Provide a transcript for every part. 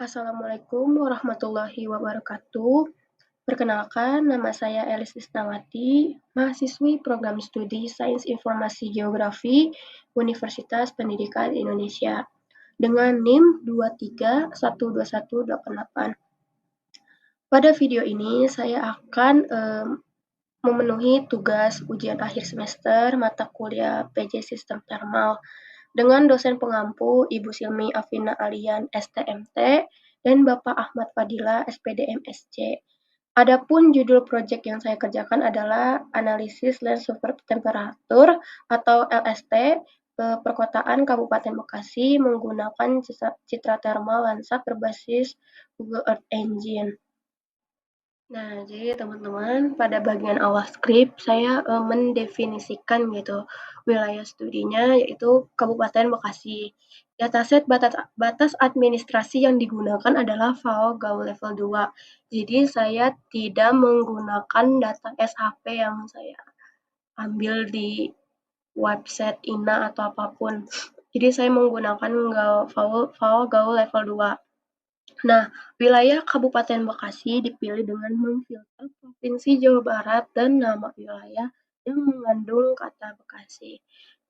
Assalamualaikum warahmatullahi wabarakatuh. Perkenalkan, nama saya Elis Isnawati, mahasiswi program studi Sains Informasi Geografi Universitas Pendidikan Indonesia dengan NIM 2312188. Pada video ini saya akan memenuhi tugas ujian akhir semester mata kuliah PJ Sistem Thermal dengan dosen pengampu Ibu Silmi Afina Alian STMT dan Bapak Ahmad Fadila SPD MSc. Adapun judul proyek yang saya kerjakan adalah analisis land survey temperatur atau LST perkotaan Kabupaten Bekasi menggunakan citra thermal Landsat berbasis Google Earth Engine. Nah, jadi teman-teman, pada bagian awal skrip saya mendefinisikan gitu wilayah studinya yaitu Kabupaten Bekasi. Dataset batas administrasi yang digunakan adalah FAO Gaul level 2. Jadi saya tidak menggunakan data SHP yang saya ambil di website INA atau apapun. Jadi saya menggunakan FAO Gaul level 2. Nah, wilayah Kabupaten Bekasi dipilih dengan memfilter Provinsi Jawa Barat dan nama wilayah yang mengandung kata Bekasi.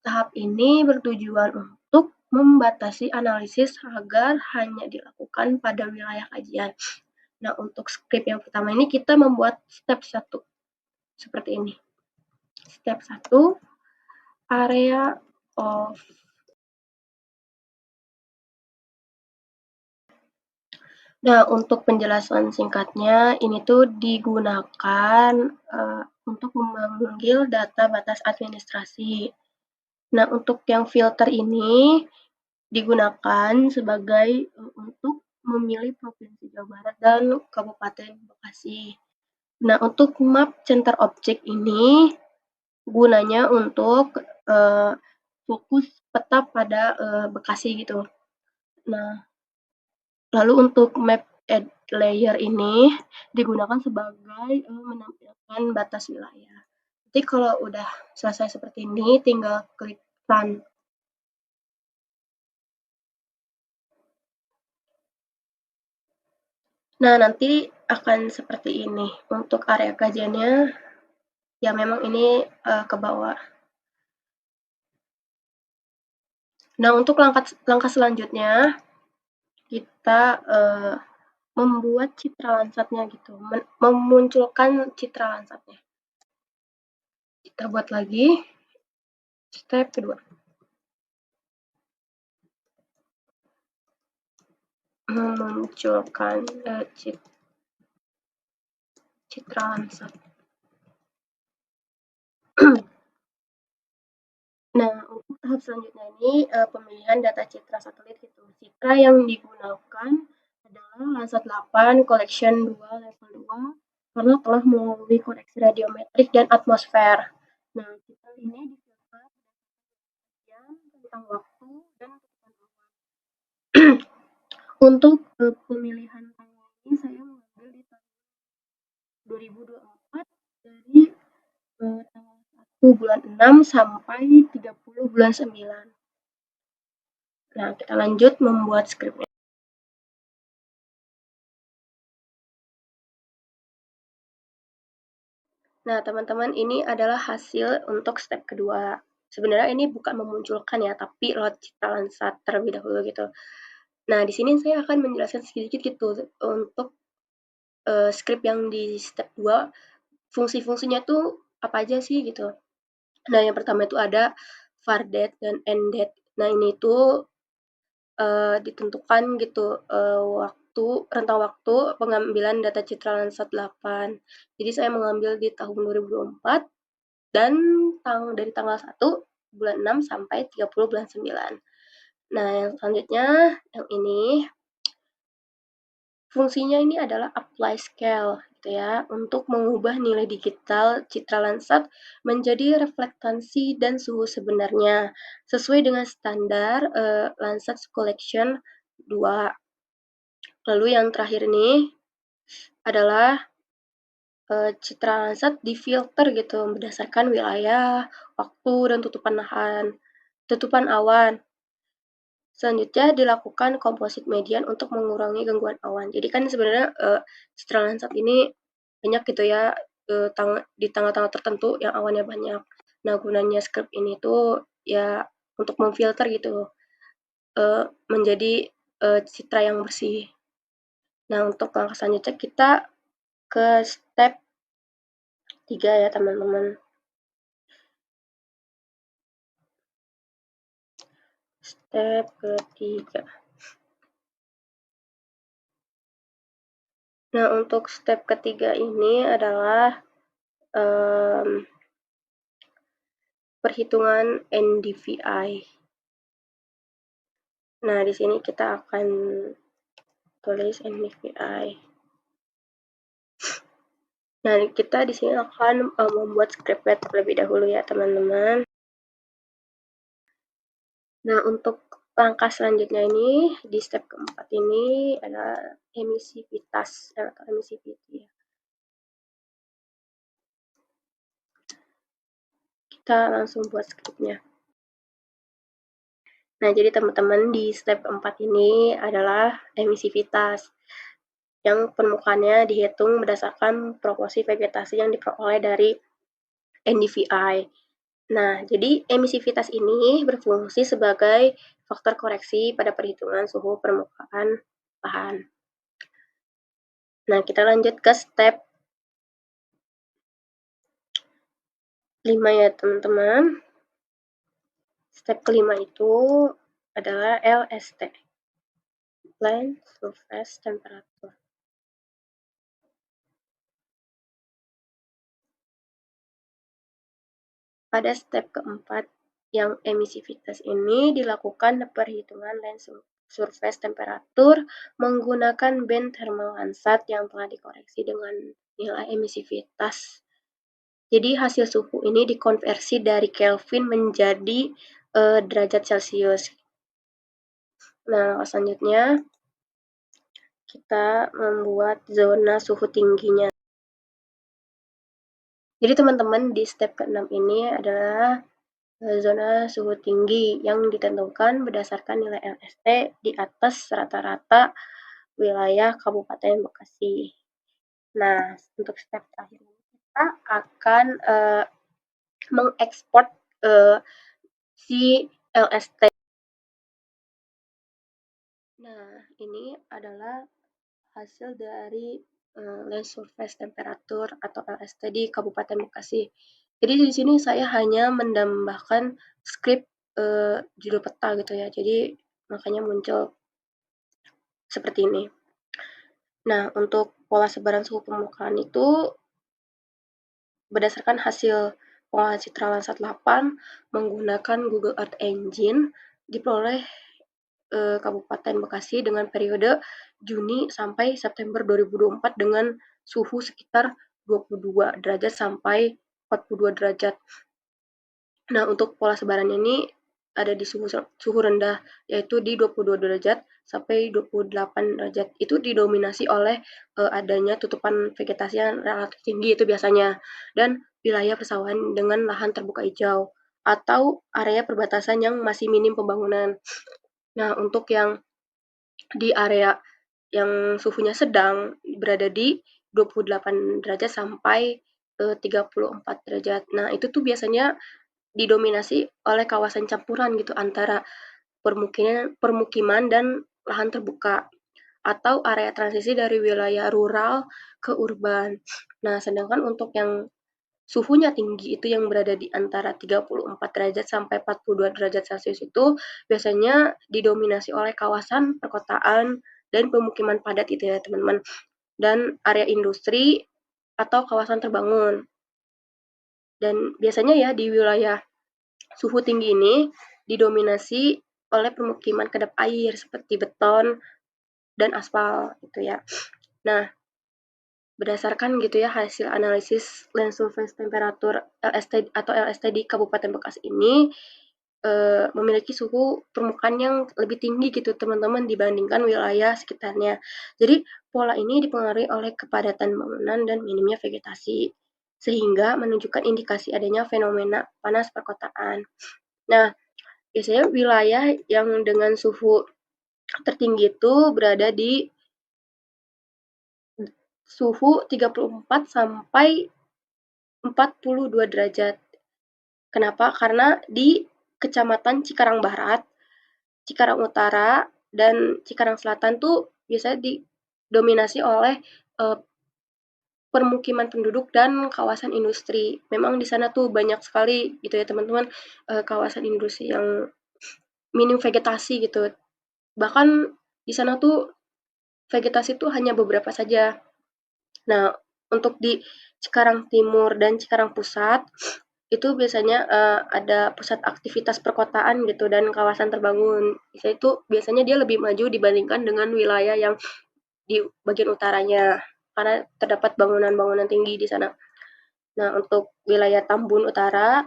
Tahap ini bertujuan untuk membatasi analisis agar hanya dilakukan pada wilayah kajian. Nah, untuk skrip yang pertama ini kita membuat step 1. Seperti ini. Step 1, area of Nah, untuk penjelasan singkatnya, ini tuh digunakan untuk memanggil data batas administrasi. Nah, untuk yang filter ini digunakan sebagai untuk memilih Provinsi Jawa Barat dan Kabupaten Bekasi. Nah, untuk map center object ini gunanya untuk fokus peta pada Bekasi gitu. Nah, lalu untuk map add layer ini digunakan sebagai menampilkan batas wilayah. Jadi kalau udah selesai seperti ini, tinggal klik run. Nah, nanti akan seperti ini. Untuk area kajiannya, ya memang ini ke bawah. Nah, untuk langkah selanjutnya, kita membuat citra Landsatnya gitu, memunculkan citra Landsatnya. Kita buat lagi step kedua. Memunculkan citra Landsat. Nah, untuk tahap selanjutnya ini pemilihan data citra satelit gitu. Citra yang digunakan adalah Landsat 8 Collection 2 level 2 karena telah melalui koreksi radiometrik dan atmosfer. Nah, citra ini difilter tentang waktu dan untuk pemilihan tanggal ini saya mengambil di tahun 2024 dari tanggal 1 bulan 6 sampai 30 bulan 9. Nah, kita lanjut membuat skripnya. Nah, teman-teman, ini adalah hasil untuk step kedua. Sebenarnya ini bukan memunculkan ya, tapi lewat citra Landsat terlebih dahulu gitu. Nah, di sini saya akan menjelaskan sedikit gitu untuk skrip yang di step 2, fungsi-fungsinya tuh apa aja sih gitu. Nah, yang pertama itu ada var_det dan end_det. Nah, ini tuh ditentukan gitu rentang waktu pengambilan data citra Landsat 8. Jadi saya mengambil di tahun 2024 dan dari tanggal 1 bulan 6 sampai 30 bulan 9. Nah, yang selanjutnya yang ini fungsinya ini adalah apply scale gitu ya, untuk mengubah nilai digital citra Landsat menjadi reflektansi dan suhu sebenarnya sesuai dengan standar Landsat Collection 2. Lalu yang terakhir ini adalah citra Landsat difilter gitu berdasarkan wilayah, waktu, dan tutupan awan. Selanjutnya dilakukan komposit median untuk mengurangi gangguan awan. Jadi kan sebenarnya citra Landsat ini banyak gitu ya di tanggal-tanggal tertentu yang awannya banyak. Nah gunanya script ini tuh ya untuk memfilter gitu menjadi citra yang bersih. Nah untuk langkah selanjutnya kita ke step 3 ya teman-teman. Step ketiga. Nah, untuk step ketiga ini adalah perhitungan NDVI. Nah, di sini kita akan tulis NDVI. Nah, kita di sini akan membuat scriptlet terlebih dahulu ya, teman-teman. Nah, untuk langkah selanjutnya ini, di step keempat ini adalah emisivitas atau emissivity. Kita langsung buat scriptnya. Nah, jadi teman-teman di step 4 ini adalah emisivitas yang permukaannya dihitung berdasarkan proporsi vegetasi yang diperoleh dari NDVI. Nah, jadi emisivitas ini berfungsi sebagai faktor koreksi pada perhitungan suhu permukaan lahan. Nah, kita lanjut ke step 5 ya, teman-teman. Step kelima itu adalah LST, Land Surface Temperature. Pada step keempat, yang emisivitas ini dilakukan perhitungan land surface temperature menggunakan band thermal Landsat yang telah dikoreksi dengan nilai emisivitas. Jadi hasil suhu ini dikonversi dari Kelvin menjadi derajat Celcius. Nah, selanjutnya kita membuat zona suhu tingginya. Jadi teman-teman di step ke-6 ini adalah zona suhu tinggi yang ditentukan berdasarkan nilai LST di atas rata-rata wilayah Kabupaten Bekasi. Nah, untuk step terakhir kita akan mengekspor si LST. Nah, ini adalah hasil dari land surface temperature atau LST di Kabupaten Bekasi. Jadi di sini saya hanya menambahkan script judul peta gitu ya. Jadi makanya muncul seperti ini. Nah, untuk pola sebaran suhu permukaan itu berdasarkan hasil pengolahan citra Landsat 8 menggunakan Google Earth Engine diperoleh Kabupaten Bekasi dengan periode Juni sampai September 2024 dengan suhu sekitar 22 derajat sampai 42 derajat. Nah, untuk pola sebarannya ini ada di suhu rendah, yaitu di 22 derajat sampai 28 derajat. Itu didominasi oleh adanya tutupan vegetasi yang relatif tinggi itu biasanya, dan wilayah persawahan dengan lahan terbuka hijau, atau area perbatasan yang masih minim pembangunan. Nah, untuk yang di area yang suhunya sedang berada di 28 derajat sampai 34 derajat. Nah, itu tuh biasanya didominasi oleh kawasan campuran gitu antara permukiman dan lahan terbuka atau area transisi dari wilayah rural ke urban. Nah, sedangkan untuk yang suhunya tinggi itu yang berada di antara 34 derajat sampai 42 derajat Celcius itu biasanya didominasi oleh kawasan perkotaan dan pemukiman padat itu ya teman-teman, dan area industri atau kawasan terbangun. Dan biasanya ya di wilayah suhu tinggi ini didominasi oleh pemukiman kedap air seperti beton dan aspal gitu ya. Nah, berdasarkan gitu ya hasil analisis land surface temperature LST atau LST di Kabupaten Bekasi ini memiliki suhu permukaan yang lebih tinggi gitu teman-teman dibandingkan wilayah sekitarnya. Jadi pola ini dipengaruhi oleh kepadatan bangunan dan minimnya vegetasi sehingga menunjukkan indikasi adanya fenomena panas perkotaan. Nah, Biasanya wilayah yang dengan suhu tertinggi itu berada di suhu 34 sampai 42 derajat. Kenapa? Karena di Kecamatan Cikarang Barat, Cikarang Utara, dan Cikarang Selatan tuh biasanya didominasi oleh permukiman penduduk dan kawasan industri. Memang di sana tuh banyak sekali gitu ya teman-teman, kawasan industri yang minim vegetasi gitu. Bahkan di sana tuh vegetasi tuh hanya beberapa saja. Nah, untuk di Cikarang Timur dan Cikarang Pusat itu biasanya ada pusat aktivitas perkotaan gitu dan kawasan terbangun. Biasanya dia lebih maju dibandingkan dengan wilayah yang di bagian utaranya karena terdapat bangunan-bangunan tinggi di sana. Nah, untuk wilayah Tambun Utara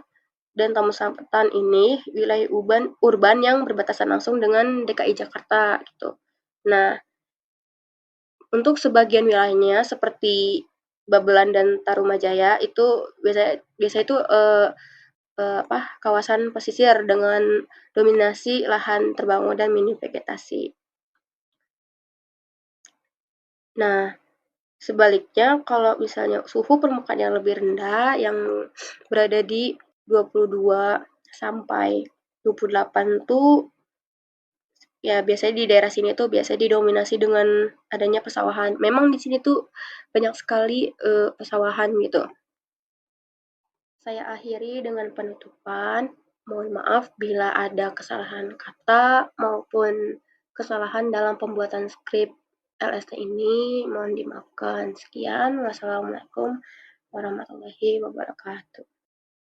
dan Tambun Selatan ini wilayah urban yang berbatasan langsung dengan DKI Jakarta gitu. Nah, untuk sebagian wilayahnya seperti Babelan dan Tarumajaya itu biasa biasa itu kawasan pesisir dengan dominasi lahan terbangun dan minim vegetasi. Nah, sebaliknya kalau misalnya suhu permukaan yang lebih rendah yang berada di 22 sampai 28 tuh ya biasanya di daerah sini tuh biasanya didominasi dengan adanya pesawahan. Memang di sini tuh banyak sekali pesawahan gitu. Saya akhiri dengan penutupan. Mohon maaf bila ada kesalahan kata maupun kesalahan dalam pembuatan skrip LST ini. Mohon dimaafkan. Sekian. Wassalamualaikum warahmatullahi wabarakatuh.